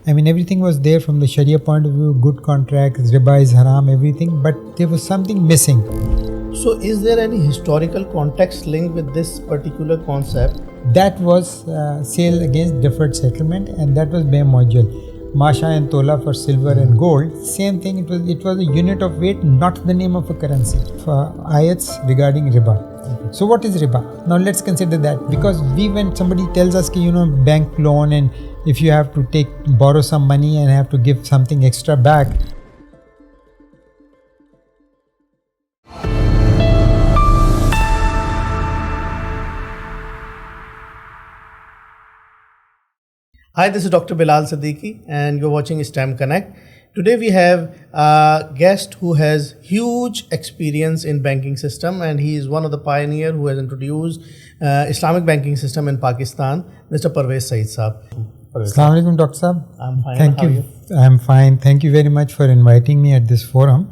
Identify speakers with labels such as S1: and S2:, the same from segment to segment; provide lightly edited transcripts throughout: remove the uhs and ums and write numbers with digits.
S1: I mean, everything was there from the Sharia point of view, good contracts, riba is haram, everything, but there was something missing.
S2: So is there any historical context linked with this particular concept?
S1: That was sale against deferred settlement, and that was Moajjal. Masha and Tola for silver and gold. Same thing, it was a unit of weight, not the name of a currency. For Ayats regarding Riba. So what is Riba? Now let's consider that, because when somebody tells us bank loan, and if you have to borrow some money and have to give something extra back.
S2: Hi, this is Dr. Bilal Siddiqui and you're watching STEM Connect. Today we have a guest who has huge experience in banking system, and he is one of the pioneers who has introduced Islamic banking system in Pakistan, Mr. Pervez Saeed Saab.
S1: Assalamu alaikum, Dr. Saab.
S2: I'm fine.
S1: Thank
S2: How
S1: you.
S2: Are you?
S1: I'm fine. Thank you very much for inviting me at this forum.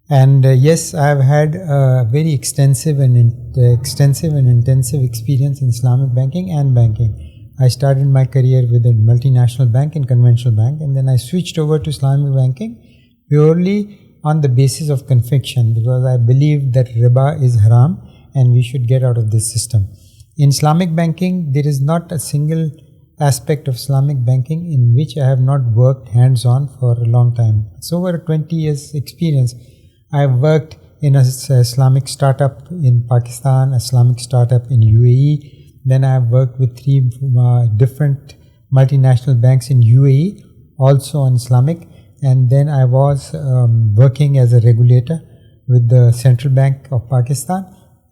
S1: And yes, I've had a very extensive and intensive experience in Islamic banking and banking. I started my career with a multinational bank and conventional bank, and then I switched over to Islamic banking purely on the basis of conviction, because I believe that riba is haram and we should get out of this system. In Islamic banking, there is not a single aspect of Islamic banking in which I have not worked hands-on for a long time. It's over 20 years experience. I have worked in an Islamic startup in Pakistan, Islamic startup in UAE. Then I have worked with 3 different multinational banks in UAE, also on Islamic. And then I was working as a regulator with the Central Bank of Pakistan,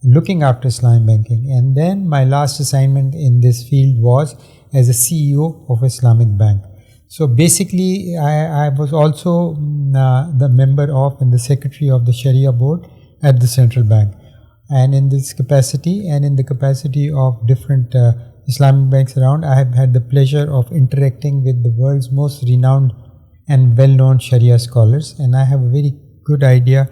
S1: looking after Islamic banking. And then my last assignment in this field was as a CEO of Islamic bank. So basically, I was also the member of and the secretary of the Sharia board at the Central Bank. And in this capacity and in the capacity of different Islamic banks around, I have had the pleasure of interacting with the world's most renowned and well-known Sharia scholars. And I have a very good idea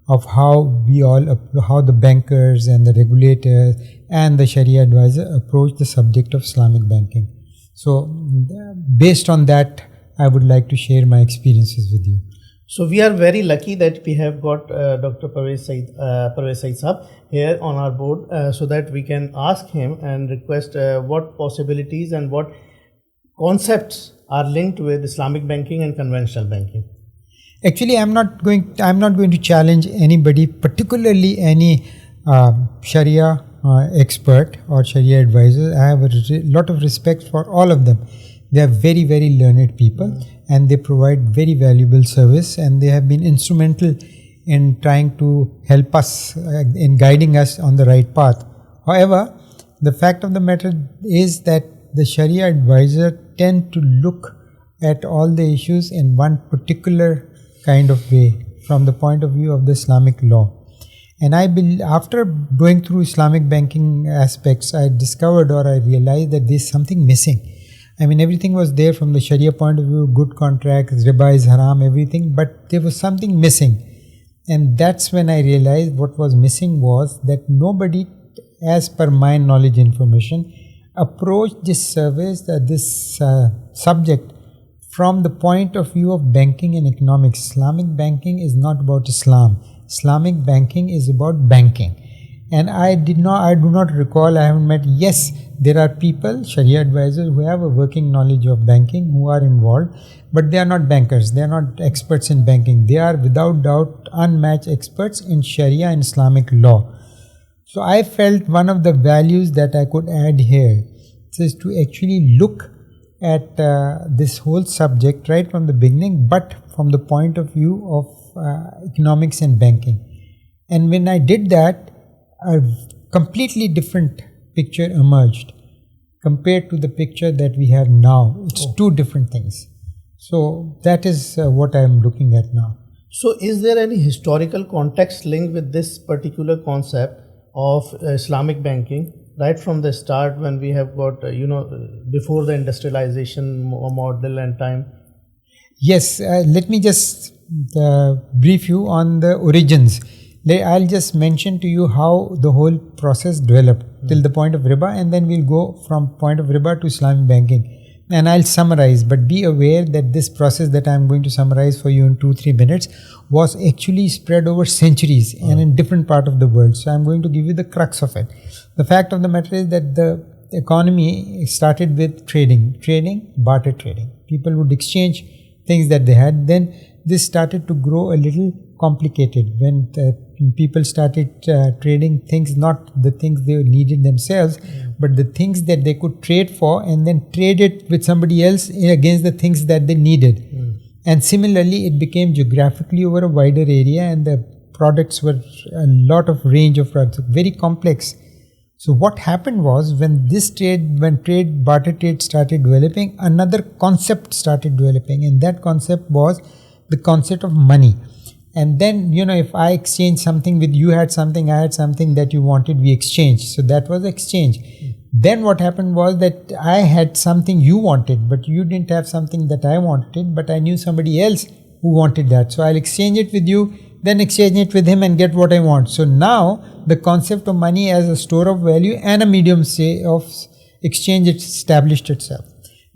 S1: of how the bankers and the regulators and the Sharia advisor approach the subject of Islamic banking. So based on that, I would like to share my experiences with you.
S2: So we are very lucky that we have got Dr. Pervez Saeed Saab here on our board, so that we can ask him and request what possibilities and what concepts are linked with Islamic banking and conventional banking.
S1: Actually, I'm not going to challenge anybody, particularly any Sharia expert or Sharia advisor. I have a lot of respect for all of them. They are very, very learned people, and they provide very valuable service, and they have been instrumental in trying to help us, in guiding us on the right path. However, the fact of the matter is that the Sharia advisor tend to look at all the issues in one particular kind of way from the point of view of the Islamic law. And I believe after going through Islamic banking aspects, I discovered or I realized that there's something missing. I mean, everything was there from the Sharia point of view, good contracts, riba is haram, everything, but there was something missing. And that's when I realized what was missing was that nobody, as per my knowledge information, approached this service, this subject from the point of view of banking and economics. Islamic banking is not about Islam. Islamic banking is about banking. And I do not recall, I haven't met, yes, there are people, Sharia advisors, who have a working knowledge of banking, who are involved, but they are not bankers, they are not experts in banking. They are without doubt unmatched experts in Sharia and Islamic law. So I felt one of the values that I could add here is to actually look at this whole subject right from the beginning, but from the point of view of economics and banking. And when I did that, a completely different picture emerged compared to the picture that we have now. It's two different things. So that is what I am looking at now.
S2: So is there any historical context linked with this particular concept of Islamic banking right from the start, when we have got, before the industrialization model and time?
S1: Yes, let me just brief you on the origins. I'll just mention to you how the whole process developed till the point of riba, and then we'll go from point of riba to Islamic banking. And I'll summarize, but be aware that this process that I'm going to summarize for you in 2-3 minutes was actually spread over centuries and in different parts of the world. So I'm going to give you the crux of it. The fact of the matter is that the economy started with trading, barter trading. People would exchange things that they had. Then this started to grow a little complicated when people started trading things, not the things they needed themselves, but the things that they could trade for, and then trade it with somebody else against the things that they needed. And similarly, it became geographically over a wider area, and the products were a lot of range of products, very complex. So what happened was, when barter trade started developing, another concept started developing, and that concept was the concept of money. And then, if I exchange something with you, had something, I had something that you wanted, we exchanged. So that was exchange. Then what happened was that I had something you wanted, but you didn't have something that I wanted, but I knew somebody else who wanted that. So I'll exchange it with you, then exchange it with him and get what I want. So now the concept of money as a store of value and a medium of exchange established itself.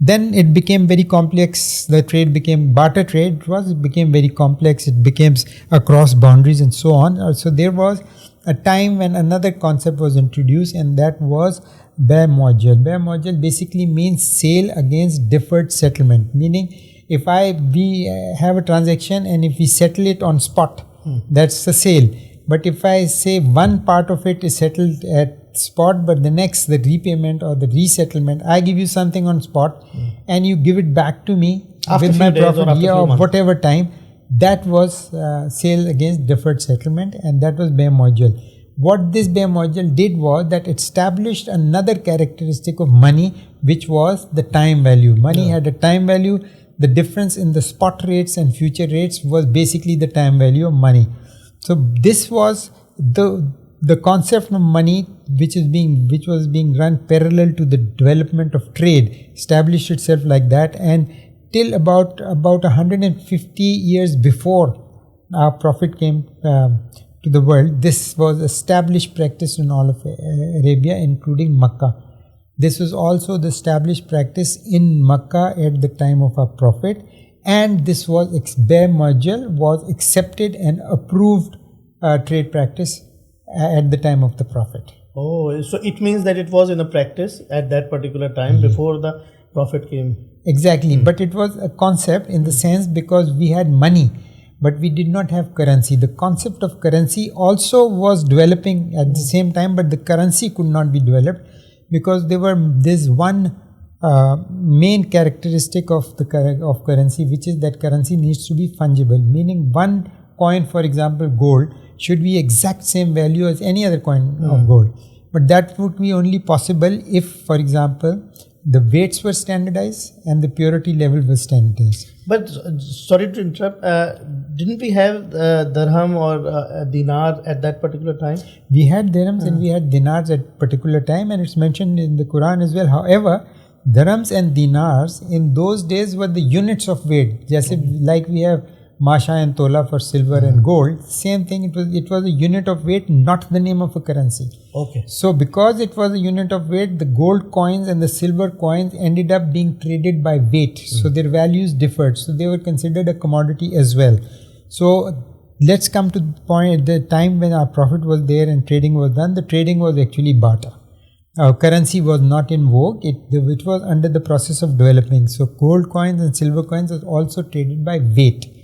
S1: Then it became very complex. The trade became barter trade. It became very complex. It became across boundaries and so on. So there was a time when another concept was introduced, and that was Moajjal. Moajjal basically means sale against deferred settlement. Meaning, if we have a transaction and if we settle it on spot, that's the sale. But if I say one part of it is settled at spot, but the next, the repayment or the resettlement, I give you something on spot and you give it back to me
S2: after
S1: with my profit
S2: or
S1: whatever time, that was sale against deferred settlement, and that was Moajjal. What this Moajjal did was that it established another characteristic of money, which was the time value. Money had a time value. The difference in the spot rates and future rates was basically the time value of money. So this was the concept of money, which was being run parallel to the development of trade, established itself like that, and till about 150 years before our Prophet came to the world, this was established practice in all of Arabia, including Makkah. This was also the established practice in Makkah at the time of our Prophet, and this was Moajjal was accepted and approved trade practice at the time of the Prophet.
S2: Oh, so it means that it was in a practice at that particular time before the Prophet came.
S1: Exactly, but it was a concept in the sense because we had money, but we did not have currency. The concept of currency also was developing at the same time, but the currency could not be developed because there's one main characteristic of currency, which is that currency needs to be fungible, meaning one coin, for example gold, should be exact same value as any other coin of gold. But that would be only possible if, for example, the weights were standardized and the purity level was standardized.
S2: But sorry to interrupt, didn't we have dirham or dinar at that particular time?
S1: We had dirhams and we had dinars at particular time, and it's mentioned in the Quran as well. However, dirhams and dinars in those days were the units of weight. Just like we have Masha and Tola for silver and gold, same thing, it was a unit of weight, not the name of a currency.
S2: Okay.
S1: So because it was a unit of weight, the gold coins and the silver coins ended up being traded by weight. So their values differed. So they were considered a commodity as well. So let's come to the time when our Prophet was there and trading was done. The trading was actually barter. Currency was not in vogue. It was under the process of developing. So gold coins and silver coins was also traded by weight.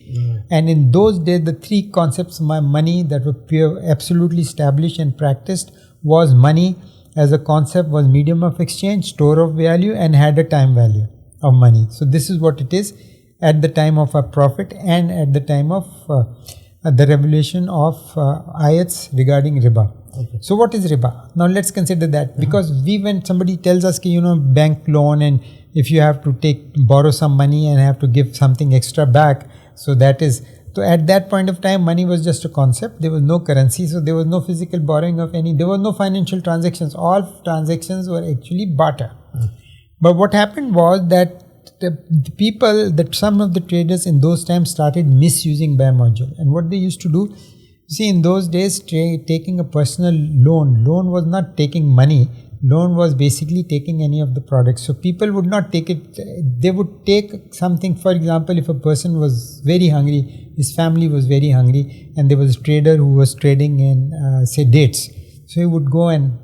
S1: And in those days, the three concepts of money that were absolutely established and practiced was money as a concept was medium of exchange, store of value, and had a time value of money. So this is what it is at the time of our Prophet and at the time of the revelation of Ayats regarding Riba.
S2: Okay.
S1: So what is Riba? Now let's consider that, because when somebody tells us bank loan, and if you have to borrow some money and have to give something extra back, so at that point of time, money was just a concept. There was no currency, so there was no physical borrowing of any. There was no financial transactions. All transactions were actually barter. But what happened was that some of the traders in those times started misusing Moajjal. And what they used to do, see, in those days, taking a personal loan was not taking money. loan was basically taking any of the products. So people would not take it, they would take something. For example, if a person was very hungry, his family was very hungry, and there was a trader who was trading in say dates. So he would go and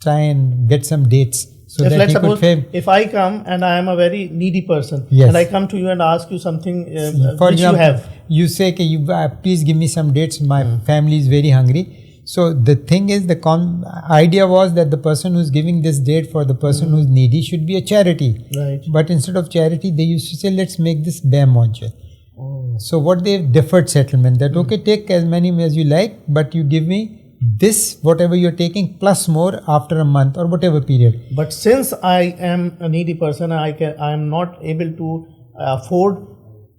S1: try and get some dates. So
S2: Let's
S1: that he
S2: suppose
S1: could
S2: if I come and I am a very needy person,
S1: Yes.
S2: and I come to you and ask you something
S1: For
S2: which
S1: example,
S2: you have.
S1: you say, okay, you, please give me some dates, my family is very hungry. So the thing is, the idea was that the person who's giving this date for the person who's needy should be a charity.
S2: Right.
S1: But instead of charity, they used to say, let's make this Moajjal.
S2: Oh.
S1: So what they deferred settlement, that okay, take as many as you like, but you give me this, whatever you're taking, plus more after a month or whatever period.
S2: But since I am a needy person, I am not able to afford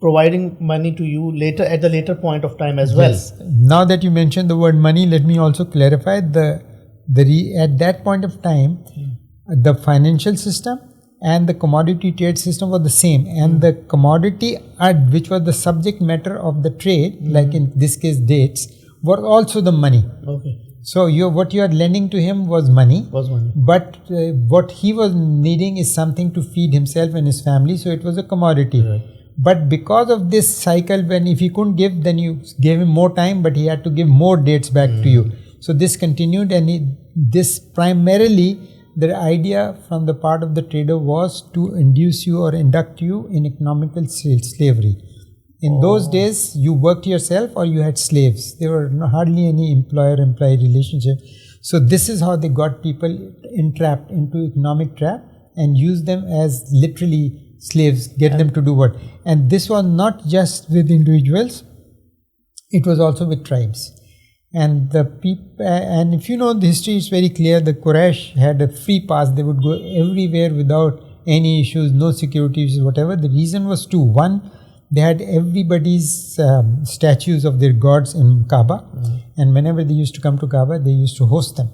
S2: providing money to you later at the later point of time as well.
S1: Yes. Now that you mentioned the word money, let me also clarify at that point of time, the financial system and the commodity trade system were the same, and the commodity which was the subject matter of the trade, like in this case dates, were also the money.
S2: Okay.
S1: So what you are lending to him was money. But what he was needing is something to feed himself and his family, so it was a commodity.
S2: Right.
S1: But because of this cycle, when if he couldn't give, then you gave him more time, but he had to give more dates back to you. So this continued, and this primarily, the idea from the part of the trader was to induce you or induct you in economical slavery. In those days, you worked yourself or you had slaves. There were hardly any employer-employee relationship. So this is how they got people entrapped into economic trap and used them as literally slaves, get them to do what. And this was not just with individuals, it was also with tribes. And the people, and if you know the history, it's very clear, the Quraish had a free pass. They would go everywhere without any issues, no security issues, whatever. The reason was two. One, they had everybody's statues of their gods in Kaaba, and whenever they used to come to Kaaba, they used to host them.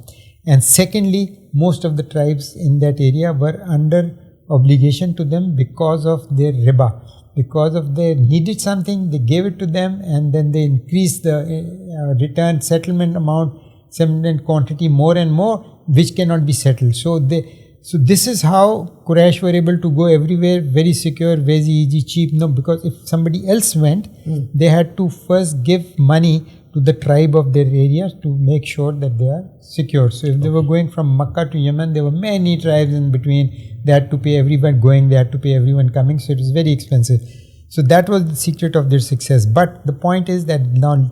S1: And secondly, most of the tribes in that area were under obligation to them because of their riba. Because of they needed something, they gave it to them, and then they increased the return settlement amount, settlement quantity more and more, which cannot be settled. So this is how Quraish were able to go everywhere, very secure, very easy, cheap. No, because if somebody else went, they had to first give money to the tribe of their area to make sure that they are secure. So if they were going from Makkah to Yemen, there were many tribes in between. They had to pay everyone going, they had to pay everyone coming, so it was very expensive. So that was the secret of their success. But the point is that now,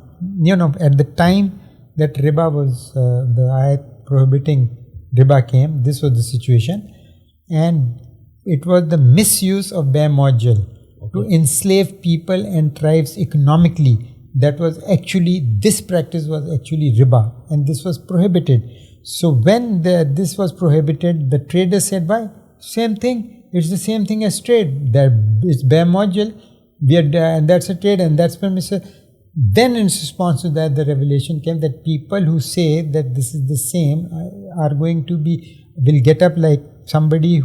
S1: at the time that riba was, the ayat prohibiting riba came, this was the situation, and it was the misuse of Moajjal to enslave people and tribes economically. That was actually, this practice was actually riba, and this was prohibited. So when this was prohibited, the trader said, why? Same thing, it's the same thing as trade. It's Moajjal, and that's a trade, and that's permissible. Then in response to that, the revelation came that people who say that this is the same are going to will get up like somebody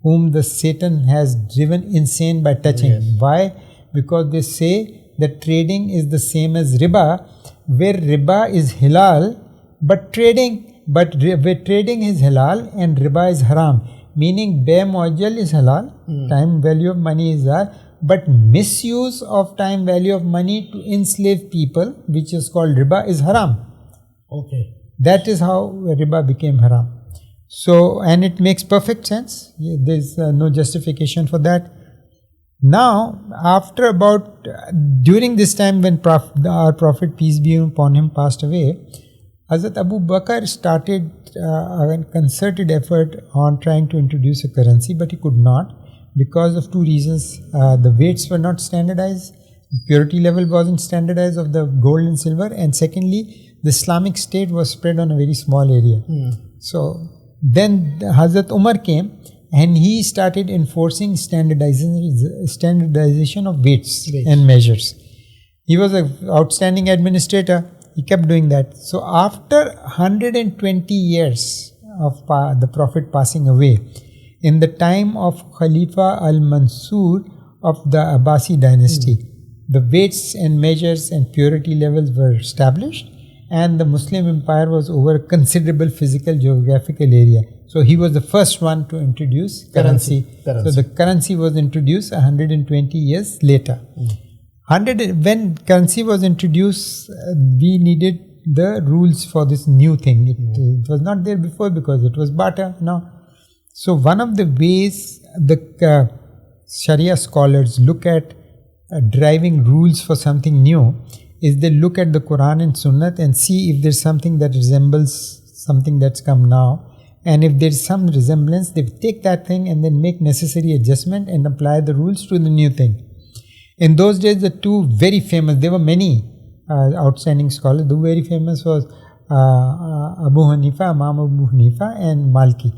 S1: whom the Satan has driven insane by touching.
S2: Yes.
S1: Why? Because they say that trading is the same as riba, where riba is halal, but trading is halal and riba is haram. Meaning Moajjal is halal, time value of money is halal, but misuse of time value of money to enslave people, which is called riba, is haram.
S2: Okay.
S1: That is how riba became haram. So, and it makes perfect sense. There's no justification for that. Now, during this time when our Prophet, peace be upon him, passed away, Hazrat Abu Bakr started a concerted effort on trying to introduce a currency, but he could not because of two reasons. The weights were not standardized, purity level wasn't standardized of the gold and silver, and secondly, the Islamic State was spread on a very small area. So then Hazrat Umar came and he started enforcing standardization of weights and measures. He was an outstanding administrator. He kept doing that. So after 120 years of the Prophet passing away, in the time of Khalifa al-Mansur of the Abbasi dynasty, the weights and measures and purity levels were established, and the Muslim empire was over a considerable physical geographical area. So he was the first one to introduce currency. So the currency was introduced 120 years later. When currency was introduced, we needed the rules for this new thing. It was not there before because it was barter now. So one of the ways the Sharia scholars look at deriving rules for something new is they look at the Quran and Sunnah and see if there's something that resembles something that's come now. And if there's some resemblance, they take that thing and then make necessary adjustment and apply the rules to the new thing. In those days, the two very famous, there were many outstanding scholars. The very famous was Abu Hanifa, Imam Abu Hanifa and Maliki,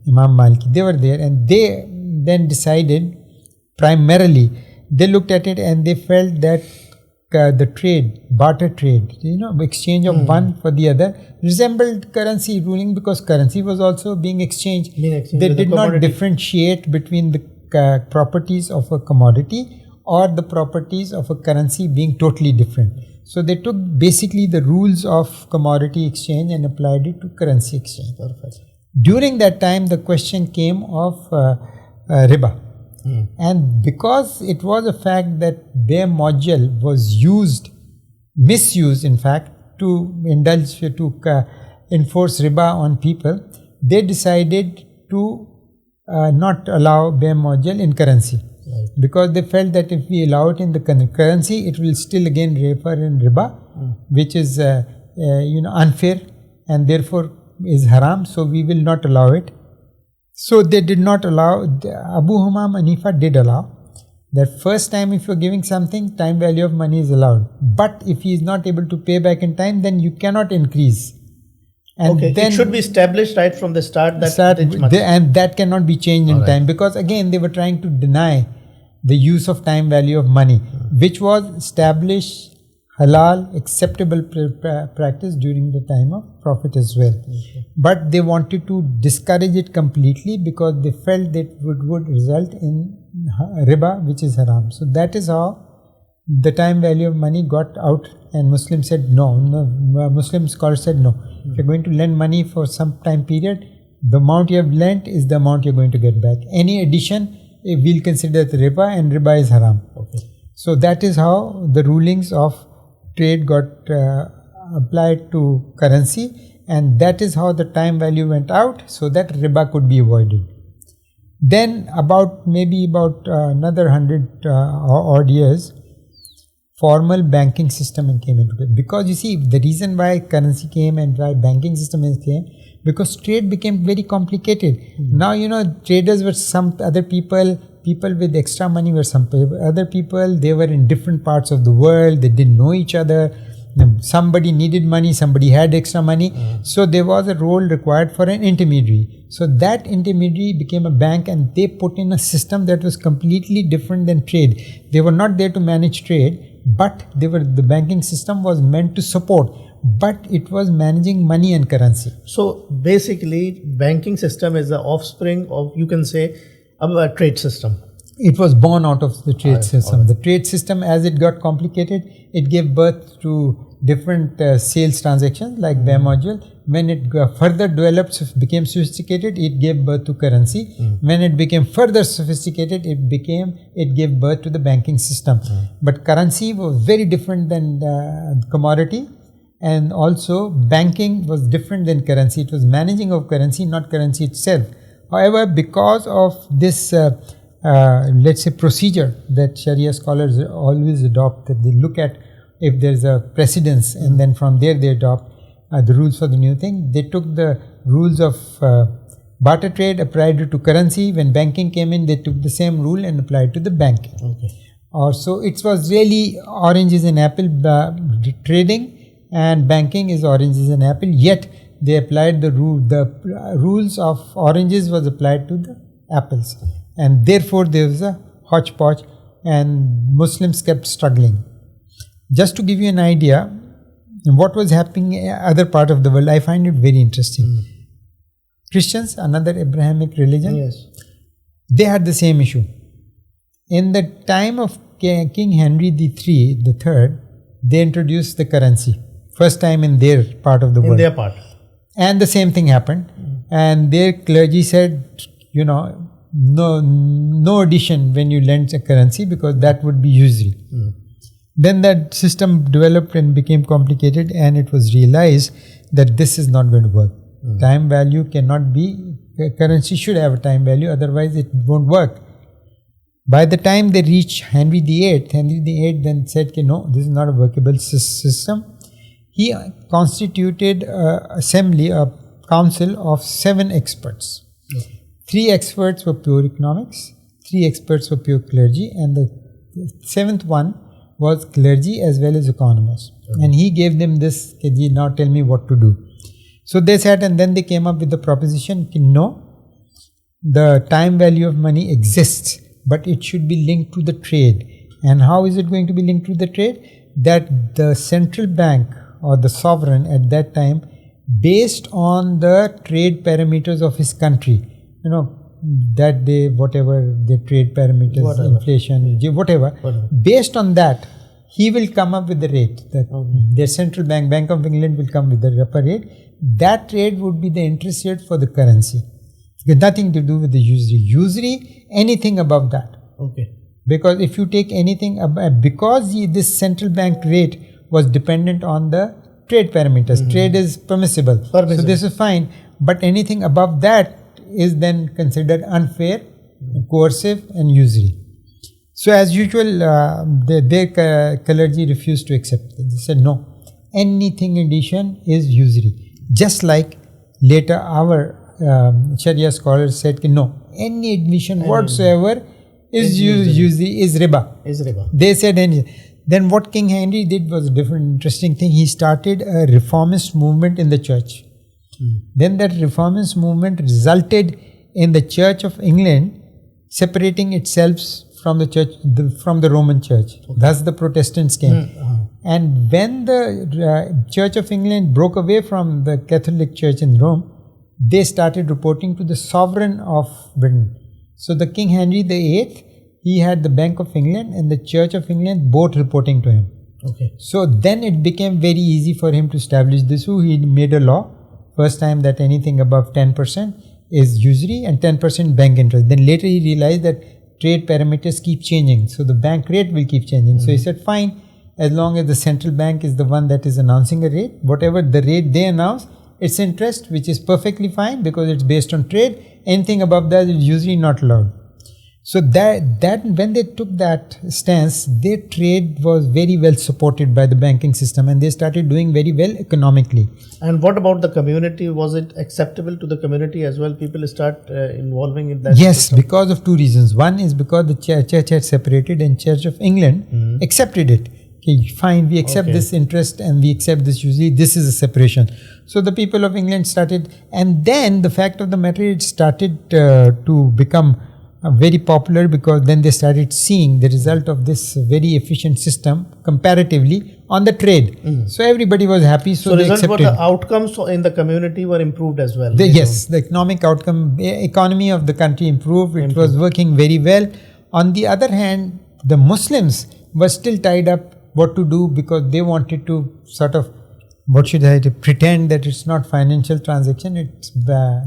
S1: Imam Maliki. They were there and they then decided, primarily, they looked at it and they felt that the trade, barter trade, exchange of one for the other, resembled currency ruling because currency was also being exchanged. They did not differentiate between the properties of a commodity or the properties of a currency being totally different. So they took basically the rules of commodity exchange and applied it to currency exchange.
S2: Perfect.
S1: During that time, the question came of Riba. And because it was a fact that Moajjal was misused in fact, to enforce Riba on people, they decided to not allow Moajjal in currency. Right. Because they felt that if we allow it in the currency, it will still again refer in riba, which is unfair and therefore is haram. So we will not allow it. So they did not allow. Abu Hanifa did allow that first time if you are giving something, time value of money is allowed. But if he is not able to pay back in time, then you cannot increase. And then
S2: it should be established right from the start
S1: and that cannot be changed in time, because again they were trying to deny the use of time value of money, which was established halal, acceptable practice during the time of Prophet as well. But they wanted to discourage it completely because they felt that it would result in riba, which is haram. So that is how the time value of money got out, and Muslims said no. Muslim scholars said no. If you're going to lend money for some time period, the amount you have lent is the amount you're going to get back. Any addition, we'll consider the riba, and riba is haram. So that is how the rulings of trade got applied to currency, and that is how the time value went out so that riba could be avoided. Then about another 100 odd years, formal banking system came into it. Because you see, the reason why currency came and why banking system came, because trade became very complicated. Now, traders were some other people with extra money were some other people, they were in different parts of the world, they didn't know each other. Somebody needed money, somebody had extra money. So there was a role required for an intermediary. So that intermediary became a bank, and they put in a system that was completely different than trade. They were not there to manage trade, but the banking system was meant to support, but it was managing money and currency. So
S2: basically, banking system is the offspring of, you can say, a trade system.
S1: It was born out of the trade system. The trade system, as it got complicated, it gave birth to different sales transactions like Moajjal. When it further developed, became sophisticated, it gave birth to currency. When it became further sophisticated, it gave birth to the banking system. But currency was very different than commodity, and also banking was different than currency. It was managing of currency, not currency itself. However, because of this let's say procedure that Sharia scholars always adopt, that they look at if there's a precedence and then from there they adopt the rules for the new thing. They took the rules of barter trade, applied it to currency. When banking came in, they took the same rule and applied to the banking. So it was really oranges and apple trading, and banking is oranges and apple, yet they applied the rules of oranges was applied to the apples. And therefore there was a hodgepodge, and Muslims kept struggling. Just to give you an idea what was happening in other part of the world, I find it very interesting. Christians, another Abrahamic religion, they had the same issue. In the time of King Henry III, they introduced the currency. First time in their part of the world.
S2: In their part.
S1: And the same thing happened. and their clergy said, no addition when you lend a currency, because that would be usury. Then that system developed and became complicated, and it was realized that this is not going to work. Time value cannot be, currency should have a time value, otherwise it won't work. By the time they reached Henry VIII then said, no, this is not a workable system. He constituted a council of 7 experts. 3 experts were pure economics, 3 experts were pure clergy, and the 7th one was clergy as well as economists. And he gave them this, now tell me what to do. So they sat, and then they came up with the proposition, no, the time value of money exists, but it should be linked to the trade. And how is it going to be linked to the trade? That the central bank or the sovereign at that time, based on the trade parameters of his country, that day, whatever the trade parameters, inflation, whatever, based on that, he will come up with the rate. The central bank, Bank of England, will come with the repo rate. That rate would be the interest rate for the currency. It's got nothing to do with the usury. Usury, anything above that. Because if you take anything above, because this central bank rate was dependent on the trade parameters. Trade is permissible. So this is fine. But anything above that is then considered unfair, coercive, and usury. So as usual, their clergy refused to accept it. They said, no, anything addition is usury. Just like later our Sharia scholars said, no, any admission whatsoever is usury, is riba. They said anything. Then what King Henry did was a different interesting thing. He started a reformist movement in the church. Then that reformist movement resulted in the Church of England separating itself from the church, from the Roman Church. Thus the Protestants came. And when the Church of England broke away from the Catholic Church in Rome, they started reporting to the sovereign of Britain. So the King Henry VIII, he had the Bank of England and the Church of England both reporting to him. So then it became very easy for him to establish this. So he made a law, first time, that anything above 10% is usury and 10% bank interest. Then later he realized that trade parameters keep changing, so the bank rate will keep changing. So he said, fine, as long as the central bank is the one that is announcing a rate, whatever the rate they announce, it's interest, which is perfectly fine because it's based on trade. Anything above that is usually not allowed. So that when they took that stance, their trade was very well supported by the banking system, and they started doing very well economically.
S2: And what about the community? Was it acceptable to the community as well? People start involving in that?
S1: Yes, system? Because of 2 reasons. One is because the church had separated, and Church of England accepted it. Okay, fine, we accept this interest and we accept this usually. This is a separation. So the people of England started, and then the fact of the matter, it started to become very popular, because then they started seeing the result of this very efficient system comparatively on the trade. So everybody was happy. So they accepted.
S2: The outcomes in the community were improved as well.
S1: Yes, the economic outcome, economy of the country improved. It was working very well. On the other hand, the Muslims were still tied up what to do, because they wanted to sort of, pretend that it's not financial transaction, it's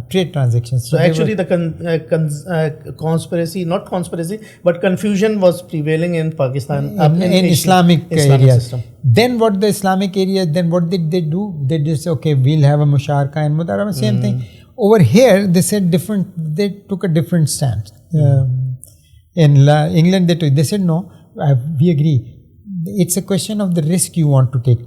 S1: trade transactions.
S2: So actually the confusion was prevailing in Pakistan,
S1: in Islamic area.
S2: System.
S1: Then what the Islamic area, then what did they do? They just say, okay, we'll have a musharaka and mudaraba, same thing. Over here, they said they took a different stance. In England, they said, no, we agree. It's a question of the risk you want to take.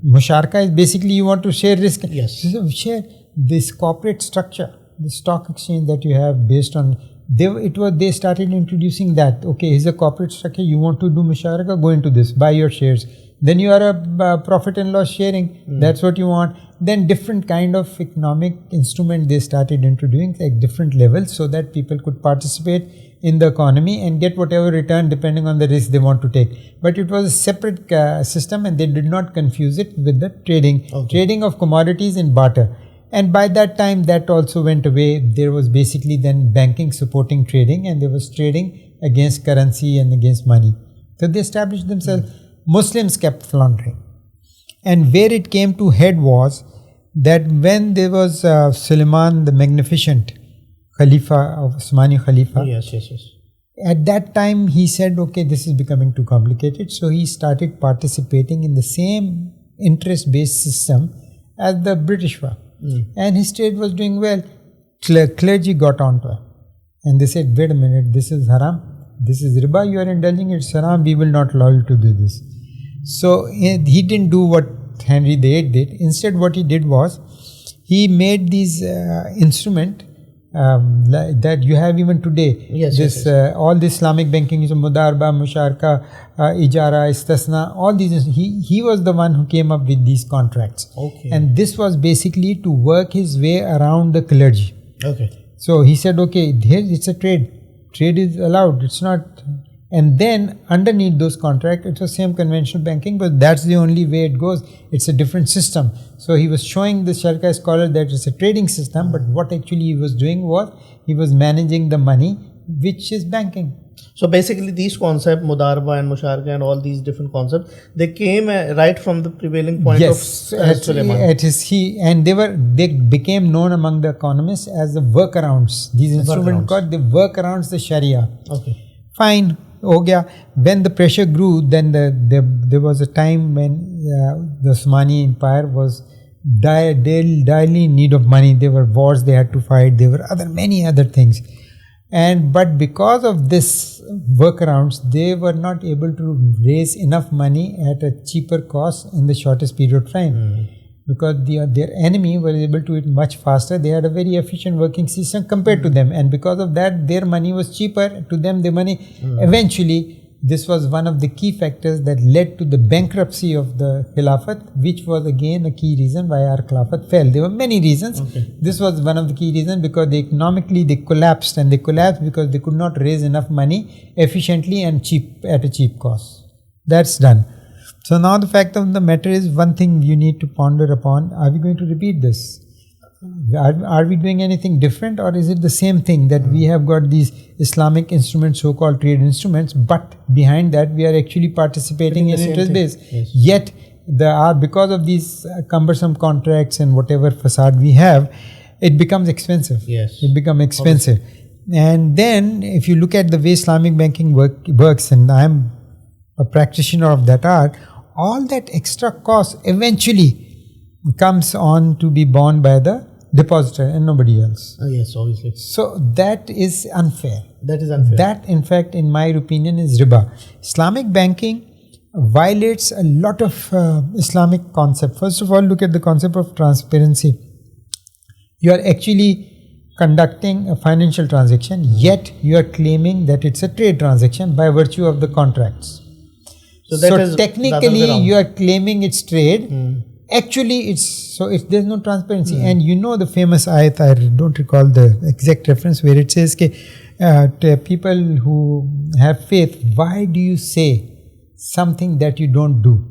S1: Musharaka is basically you want to share risk.
S2: Yes.
S1: So share this corporate structure, the stock exchange that you have based on. They started introducing that. Okay, here's a corporate structure. You want to do musharaka, go into this, buy your shares. Then you are a profit and loss sharing. That's what you want. Then different kind of economic instrument they started introducing at different levels, so that people could participate in the economy and get whatever return depending on the risk they want to take. But it was a separate system, and they did not confuse it with the trading of commodities in barter. And by that time, that also went away. There was basically then banking supporting trading, and there was trading against currency and against money. So they established themselves. Muslims kept floundering. And where it came to head was that when there was Suleiman the Magnificent, Khalifa of Usmani Khalifa,
S2: Yes.
S1: at that time he said, okay, this is becoming too complicated. So he started participating in the same interest-based system as the British were. And his trade was doing well. Clergy got onto it. And they said, wait a minute, this is haram. This is riba, you are indulging, it's haram, we will not allow you to do this. So he didn't do what Henry VIII did. Instead, what he did was, he made these instrument that you have even today.
S2: Yes.
S1: All the Islamic banking is Mudarba, Musharka, Ijara, Istasna, all these. He was the one who came up with these contracts.
S2: Okay.
S1: And this was basically to work his way around the clergy.
S2: Okay.
S1: So he said, okay, here it's a trade. Trade is allowed. It's not. And then underneath those contracts, it was same conventional banking, but that's the only way it goes. It's a different system. So he was showing the Sharqa scholar that it's a trading system, but what actually he was doing was, he was managing the money, which is banking.
S2: So basically these concepts, Mudarba and Musharka and all these different concepts, they came right from the prevailing point of Suleiman.
S1: And they became known among the economists as the workarounds. These instruments called the workarounds the Sharia.
S2: Okay.
S1: Fine. When the pressure grew, then there was a time when the Osmani Empire was direly in need of money. There were wars they had to fight. There were many other things. But because of this workarounds, they were not able to raise enough money at a cheaper cost in the shortest period of time. Because their enemy was able to do it much faster. They had a very efficient working system compared to them, and because of that their money was cheaper to them. The money eventually, this was one of the key factors that led to the bankruptcy of the Khilafat, which was again a key reason why our Khilafat fell. There were many reasons. This was one of the key reasons, because economically they collapsed, and they collapsed because they could not raise enough money efficiently and at a cheap cost. That's done. So now the fact of the matter is, one thing you need to ponder upon: are we going to repeat this? Are we doing anything different, or is it the same thing that we have got these Islamic instruments, so-called trade instruments, but behind that we are actually participating in interest-based? Yet because of these cumbersome contracts and whatever facade we have, it becomes expensive. It becomes expensive. And then if you look at the way Islamic banking works, and I am a practitioner of that art, all that extra cost eventually comes on to be borne by the depositor and nobody else.
S2: Yes, obviously.
S1: So that is unfair.
S2: That
S1: in fact, in my opinion, is riba. Islamic banking violates a lot of Islamic concepts. First of all, look at the concept of transparency. You are actually conducting a financial transaction, yet you are claiming that it's a trade transaction by virtue of the contracts. So technically you are claiming it's trade. Actually there's no transparency. And you know the famous ayat, I don't recall the exact reference, where it says to people who have faith, why do you say something that you don't do?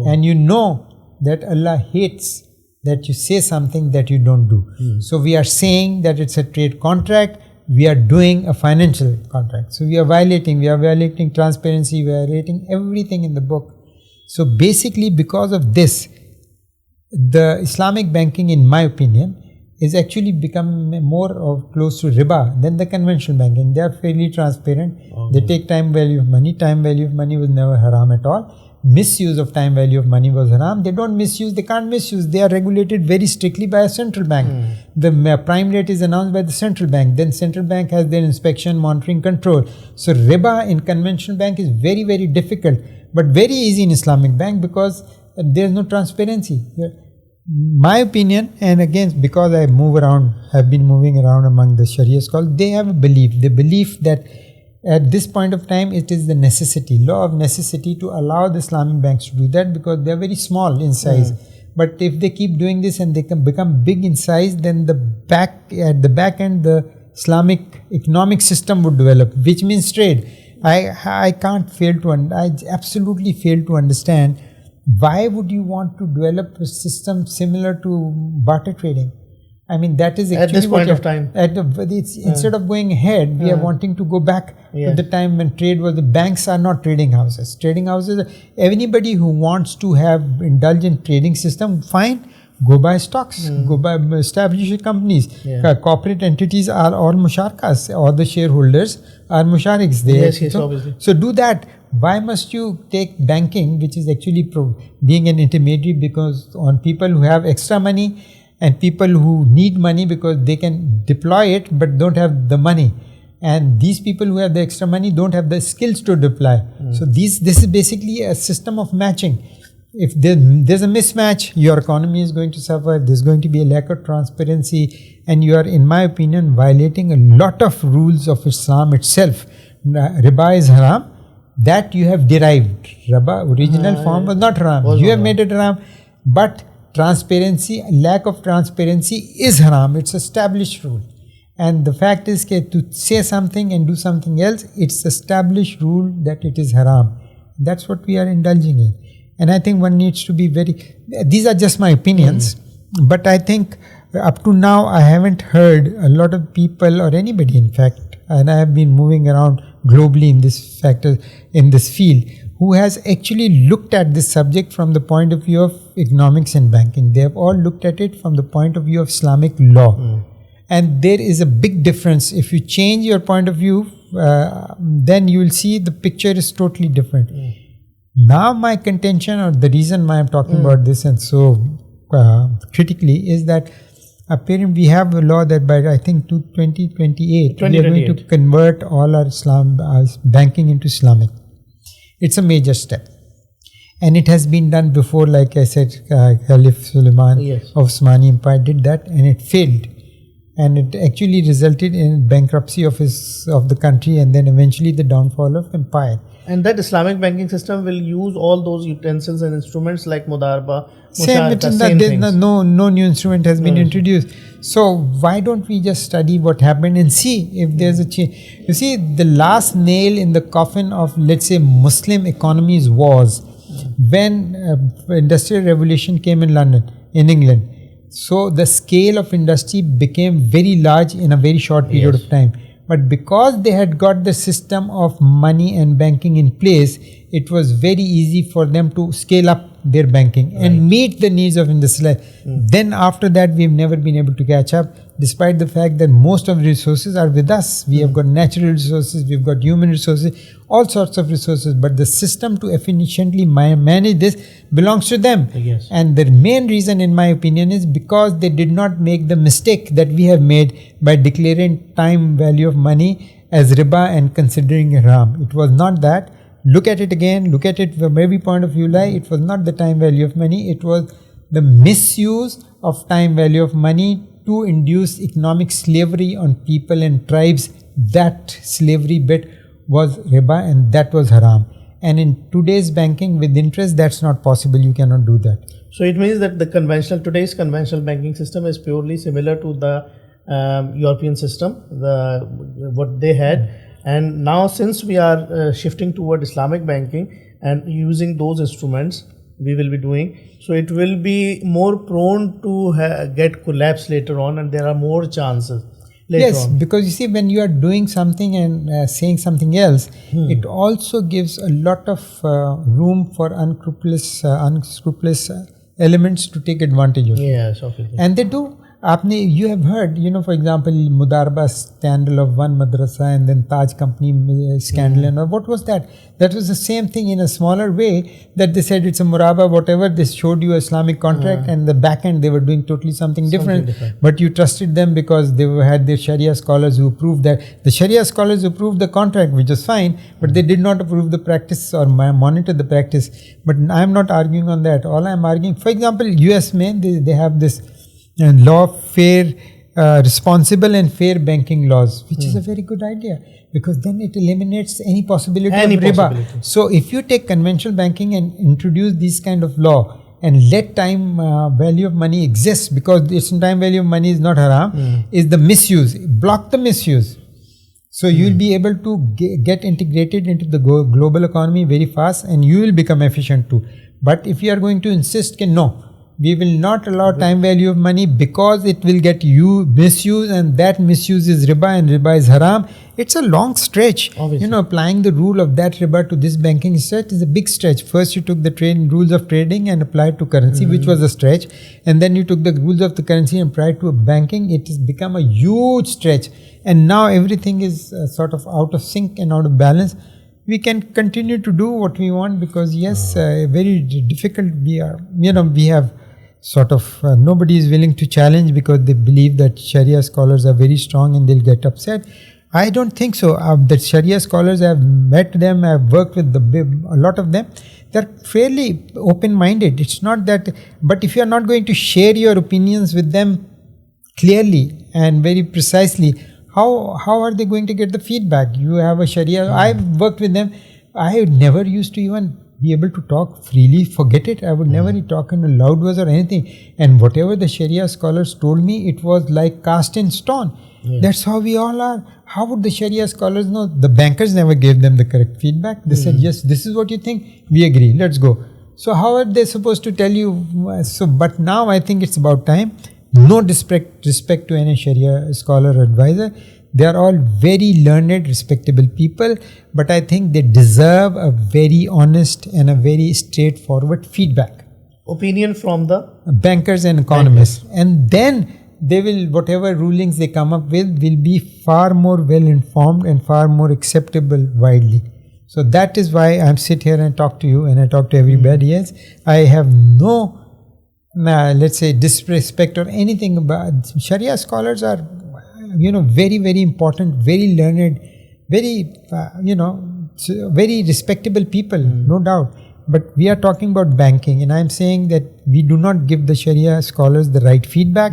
S1: And you know that Allah hates that you say something that you don't do. So we are saying that it's a trade contract, we are doing a financial contract. So we are violating transparency, we are violating everything in the book. So basically, because of this, the Islamic banking, in my opinion, is actually become more of close to riba than the conventional banking. They are fairly transparent. They take time value of money. Time value of money was never haram at all. Misuse of time value of money was haram. They don't misuse, they can't misuse. They are regulated very strictly by a central bank. The prime rate is announced by the central bank. Then central bank has their inspection, monitoring, control. So riba in conventional bank is very, very difficult, but very easy in Islamic bank, because there is no transparency. My opinion, and again, because I have been moving around among the Sharia scholars, they have a belief. They believe that at this point of time, it is the law of necessity to allow the Islamic banks to do that, because they are very small in size. But if they keep doing this and they can become big in size, then at the back end, the Islamic economic system would develop, which means trade. I absolutely fail to understand why would you want to develop a system similar to barter trading. I mean, that is actually
S2: at this point of time.
S1: Instead of going ahead, we are wanting to go back to the time when trade was. The banks are not trading houses. Trading houses, anybody who wants to indulge in trading system, fine. go buy stocks, go buy established companies. Corporate entities are all musharkas, or the shareholders are mushariks there.
S2: Yes, obviously.
S1: So do that. Why must you take banking, which is actually being an intermediary, because on people who have extra money and people who need money because they can deploy it but don't have the money. And these people who have the extra money don't have the skills to deploy. So this is basically a system of matching. If there's a mismatch, your economy is going to suffer, there's going to be a lack of transparency, and you are, in my opinion, violating a lot of rules of Islam itself. Riba is haram, that you have derived. Riba, original form was not haram. You have made it haram, but transparency, lack of transparency is haram. It's established rule. And the fact is that to say something and do something else, it's established rule that it is haram. That's what we are indulging in. And I think one needs to be these are just my opinions, but I think up to now I haven't heard a lot of people, or anybody in fact, and I have been moving around globally in this field, who has actually looked at this subject from the point of view of economics and banking. They have all looked at it from the point of view of Islamic law. And there is a big difference. If you change your point of view, then you will see the picture is totally different. Now my contention, or the reason why I'm talking about this and so critically, is that apparently we have a law that by I think 2028 we are going to convert all our banking into Islamic. It's a major step. And it has been done before, like I said, Caliph Suleiman of Osmani Empire did that, and it failed. And it actually resulted in bankruptcy of the country, and then eventually the downfall of empire.
S2: And that Islamic banking system will use all those utensils and instruments like Mudarba,
S1: same no new instrument has been introduced. So why don't we just study what happened and see if there's a change? You see, the last nail in the coffin of, let's say, Muslim economies was when Industrial Revolution came in England. So the scale of industry became very large in a very short period of time. But because they had got the system of money and banking in place, it was very easy for them to scale up their banking and meet the needs of industry. Then after that, we've never been able to catch up, despite the fact that most of the resources are with us. We have got natural resources, we've got human resources, all sorts of resources, but the system to efficiently manage this belongs to them. And the main reason, in my opinion, is because they did not make the mistake that we have made by declaring time value of money as riba and considering it haram. It was not that. Look at it again, look at it from every point of view. It was not the time value of money, it was the misuse of time value of money to induce economic slavery on people and tribes. That slavery bit was riba, and that was haram. And in today's banking with interest, that's not possible. You cannot do that.
S2: So it means that today's conventional banking system is purely similar to the European system, what they had. And now, since we are shifting toward Islamic banking and using those instruments, we will be doing, so it will be more prone to get collapse later on, and there are more chances later on.
S1: Because you see, when you are doing something and saying something else, it also gives a lot of room for unscrupulous elements to take advantage of.
S2: Yes, obviously.
S1: And they do. You have heard, for example, Mudarba scandal of one madrasa, and then Taj company scandal. And what was that? That was the same thing in a smaller way, that they said it's a muraba, whatever. They showed you Islamic contract, and the back end they were doing totally something different. But you trusted them because they had their Sharia scholars who approved that. The Sharia scholars approved the contract, which is fine, but they did not approve the practice or monitor the practice. But I'm not arguing on that. All I'm arguing, for example, US they have this law of fair, responsible and fair banking laws, which is a very good idea, because then it eliminates any possibility of riba. So if you take conventional banking and introduce this kind of law and let time value of money exist, because its time value of money is not haram, is the misuse. Block the misuse. So you will be able to get integrated into the global economy very fast, and you will become efficient too. But if you are going to insist, no, We will not allow time value of money because it will get misused, and that misuse is riba, and riba is haram. It's a long stretch.
S2: Obviously.
S1: Applying the rule of that riba to this banking stretch is a big stretch. First you took the rules of trading and applied to currency, which was a stretch, and then you took the rules of the currency and applied to banking. It has become a huge stretch, and now everything is sort of out of sync and out of balance. We can continue to do what we want because very difficult. We have sort of nobody is willing to challenge because they believe that Sharia scholars are very strong and they'll get upset. I don't think so. The Sharia scholars, I have met them, I have worked with a lot of them. They're fairly open-minded. It's not that, but if you're not going to share your opinions with them clearly and very precisely, how are they going to get the feedback? You have a Sharia, I've worked with them. I never used to even be able to talk freely, forget it. I would never talk in a loud voice or anything. And whatever the Sharia scholars told me, it was like cast in stone. That's how we all are. How would the Sharia scholars know? The bankers never gave them the correct feedback. They said, yes, this is what you think. We agree. Let's go. So how are they supposed to tell you? But now I think it's about time. No respect to any Sharia scholar or advisor. They are all very learned, respectable people, but I think they deserve a very honest and a very straightforward feedback.
S2: Opinion from the
S1: bankers and economists. And then they will, whatever rulings they come up with, will be far more well informed and far more acceptable widely. So that is why I sit here and talk to you and I talk to everybody else. I have no, let's say, disrespect or anything about Sharia scholars are very, very important, very learned, very, very respectable people, no doubt. But we are talking about banking, and I'm saying that we do not give the Sharia scholars the right feedback.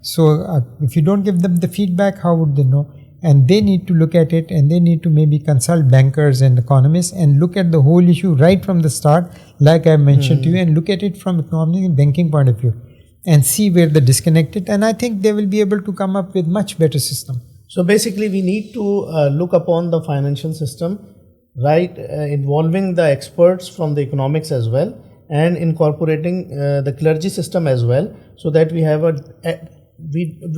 S1: So if you don't give them the feedback, how would they know? And they need to look at it, and they need to maybe consult bankers and economists and look at the whole issue right from the start, like I mentioned to you, and look at it from economic and banking point of view. And see where the disconnect is, and I think they will be able to come up with much better system.
S2: So basically we need to look upon the financial system, right, involving the experts from the economics as well, and incorporating the clergy system as well, so that we have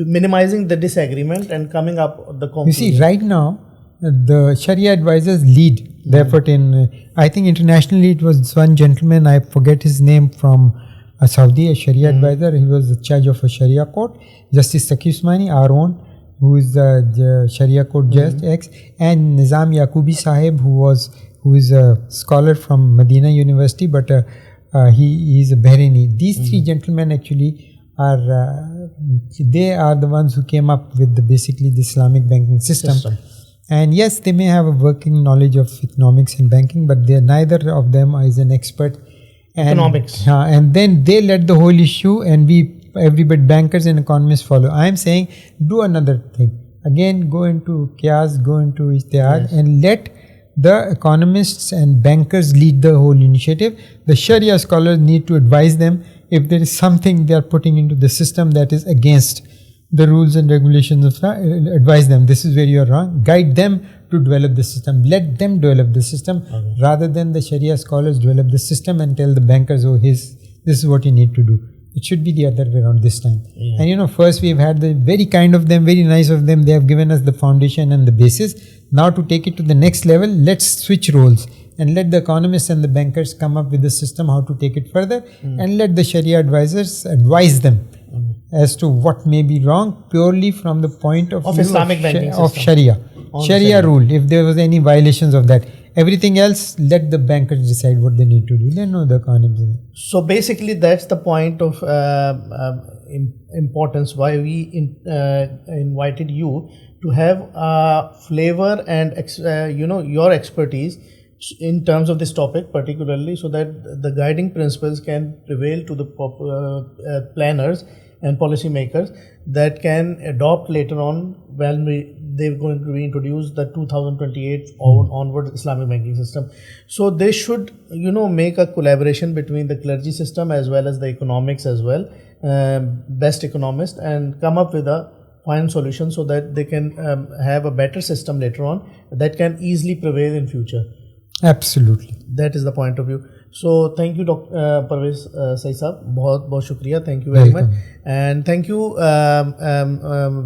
S2: minimizing the disagreement and coming up with the conclusion.
S1: You see, right now the Sharia advisors lead the effort in, I think internationally it was one gentleman, I forget his name, from Saudi, a Sharia advisor. He was the judge of a Sharia court, Justice Taqi Usmani, our own, who is the Sharia court judge ex, and Nizam Yaqubi Sahib, who is a scholar from Medina University, but he is a Bahraini. These three gentlemen actually are they are the ones who came up with basically the Islamic banking system. And yes, they may have a working knowledge of economics and banking, but neither of them is an expert.
S2: Economics.
S1: And then they led the whole issue, and everybody, bankers and economists, follow. I am saying, do another thing. Again, go into Qiyas, go into Ijtihad, and let the economists and bankers lead the whole initiative. The Sharia scholars need to advise them if there is something they are putting into the system that is against the rules and regulations of advise them. This is where you are wrong. Guide them to develop the system. Let them develop the system rather than the Sharia scholars develop the system and tell the bankers, oh, this is what you need to do. It should be the other way around this time. And first we've had the very kind of them, very nice of them. They have given us the foundation and the basis. Now to take it to the next level, let's switch roles and let the economists and the bankers come up with the system how to take it further, and let the Sharia advisors advise them as to what may be wrong purely from the point of view
S2: Islamic banking system.
S1: Of Sharia rule. If there was any violations of that, everything else, let the bankers decide what they need to do. They know the economy.
S2: So basically that's the point of importance why we invited you to have flavor and your expertise in terms of this topic particularly, so that the guiding principles can prevail to the planners and policymakers that can adopt later on when they're going to reintroduce the 2028 onward Islamic banking system. So they should make a collaboration between the clergy system as well as the economics as well, best economists, and come up with a fine solution so that they can have a better system later on that can easily prevail in future.
S1: Absolutely.
S2: That is the point of view. So thank you, Pervez Saeed Saab. बहुत बहुत शुक्रिया. Thank you very much. And thank you,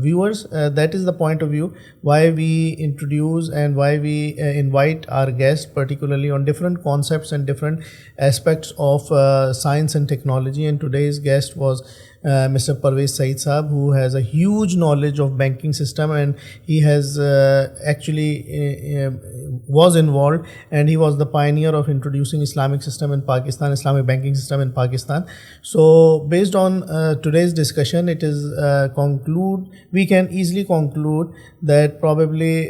S2: viewers. That is the point of view why we introduce and why we invite our guests, particularly on different concepts and different aspects of science and technology. And today's guest was Mr. Pervez Saeed Saab, who has a huge knowledge of banking system, and he has actually was involved, and he was the pioneer of introducing Islamic system in Pakistan, Islamic banking system in Pakistan. So based on today's discussion, it is we can easily conclude that probably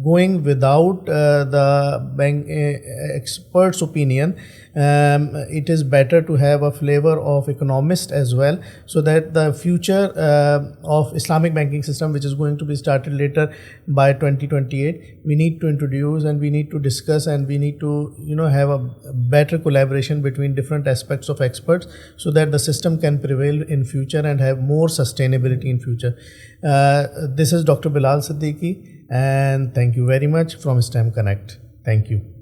S2: going without the bank expert's opinion, it is better to have a flavor of economist as well, so that the future of Islamic banking system, which is going to be started later by 2028, we need to introduce and we need to discuss, and we need to have a better collaboration between different aspects of experts, so that the system can prevail in future and have more sustainability in future. This is Dr. Bilal Siddiqui, and thank you very much from STEM Connect. Thank you.